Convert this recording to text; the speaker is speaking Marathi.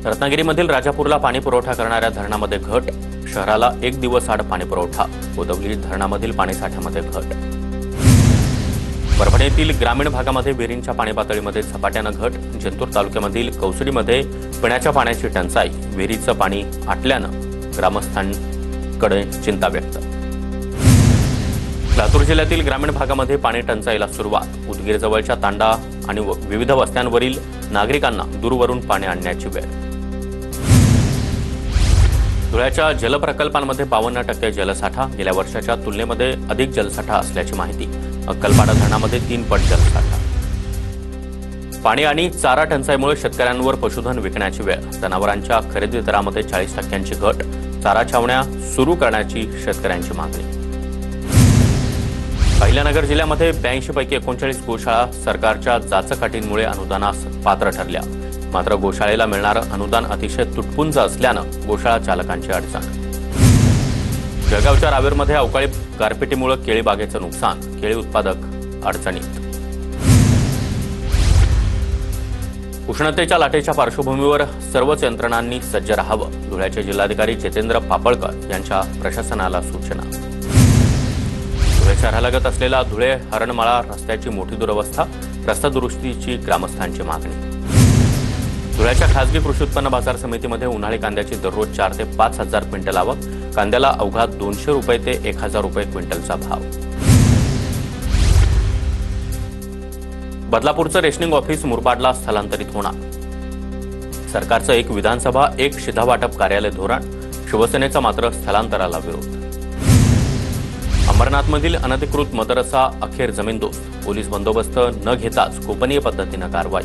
रत्नागिरीमधील राजापूरला पाणी पुरवठा करणाऱ्या धरणामध्ये घट, शहराला 1 दिवस आड पाणी पुरवठा, गोदावरी धरणामधील पाणीसाठ्यामध्ये घट. परभणीतील ग्रामीण भागामध्ये विहिरींच्या पाणी पातळीमध्ये झपाट्यानं घट, जिंतूर तालुक्यामधील कौसडीमध्ये पिण्याच्या पाण्याची टंचाई, विहिरीचं पाणी आटल्यानं ग्रामस्थांकडे चिंता व्यक्त. लातूर जिल्ह्यातील ग्रामीण भागामध्ये पाणी टंचाईला सुरुवात, उदगीरजवळच्या तांडा आणि विविध वस्त्यांवरील नागरिकांना दूरवरून पाणी आणण्याची वेळ. धुळ्याच्या जलप्रकल्पांमध्ये 52% जलसाठा, गेल्या वर्षाच्या तुलनेमध्ये अधिक जलसाठा असल्याची माहिती. अक्कलपाडा धरणामध्ये 3 पट जलसाठा. पाणी आणि चारा टंचाईमुळे शेतकऱ्यांवर पशुधन विकण्याची वेळ, जनावरांच्या खरेदी दरामध्ये 40% घट, चारा छावण्या सुरू करण्याची शेतकऱ्यांची मागणी. अहिल्यानगर जिल्ह्यामध्ये 82 पैकी 39 गोशाळा सरकारच्या जाचकाटींमुळे अनुदानास पात्र ठरल्या. मात्र गोशाळेला मिळणारं अनुदान अतिशय तुटपुंज असल्यानं गोशाळा चालकांची अडचण. जळगावच्या रावेरमध्ये अवकाळी गारपिटीमुळे केळी बागेचं नुकसान, केळी उत्पादक अडचणीत. उष्णतेच्या लाटेच्या पार्श्वभूमीवर सर्वच यंत्रणांनी सज्ज राहावं, धुळ्याचे जिल्हाधिकारी जितेंद्र पापळकर यांच्या प्रशासनाला सूचना. धुळे शहरालगत असलेला धुळे हरणमाळा रस्त्याची मोठी दुरवस्था, रस्ता दुरुस्तीची ग्रामस्थांची मागणी. धुळ्याच्या खासगी कृषी उत्पन्न बाजार समितीमध्ये उन्हाळी कांद्याची दररोज 4 ते 5 हजार क्विंटल आवक, कांद्याला अवघा 200 रुपये ते 1000 रुपये क्विंटलचा भाव. बदलापूरचं रेशनिंग ऑफिस मुरबाडला स्थलांतरित होणार, सरकारचं एक विधानसभा एक शिधावाटप कार्यालय धोरण, शिवसेनेचा मात्र स्थलांतराला विरोध. अंबरनाथमधील अनधिकृत मदरसा अखेर जमीनदोस्त, पोलीस बंदोबस्त न घेताच गोपनीय पद्धतीनं कारवाई.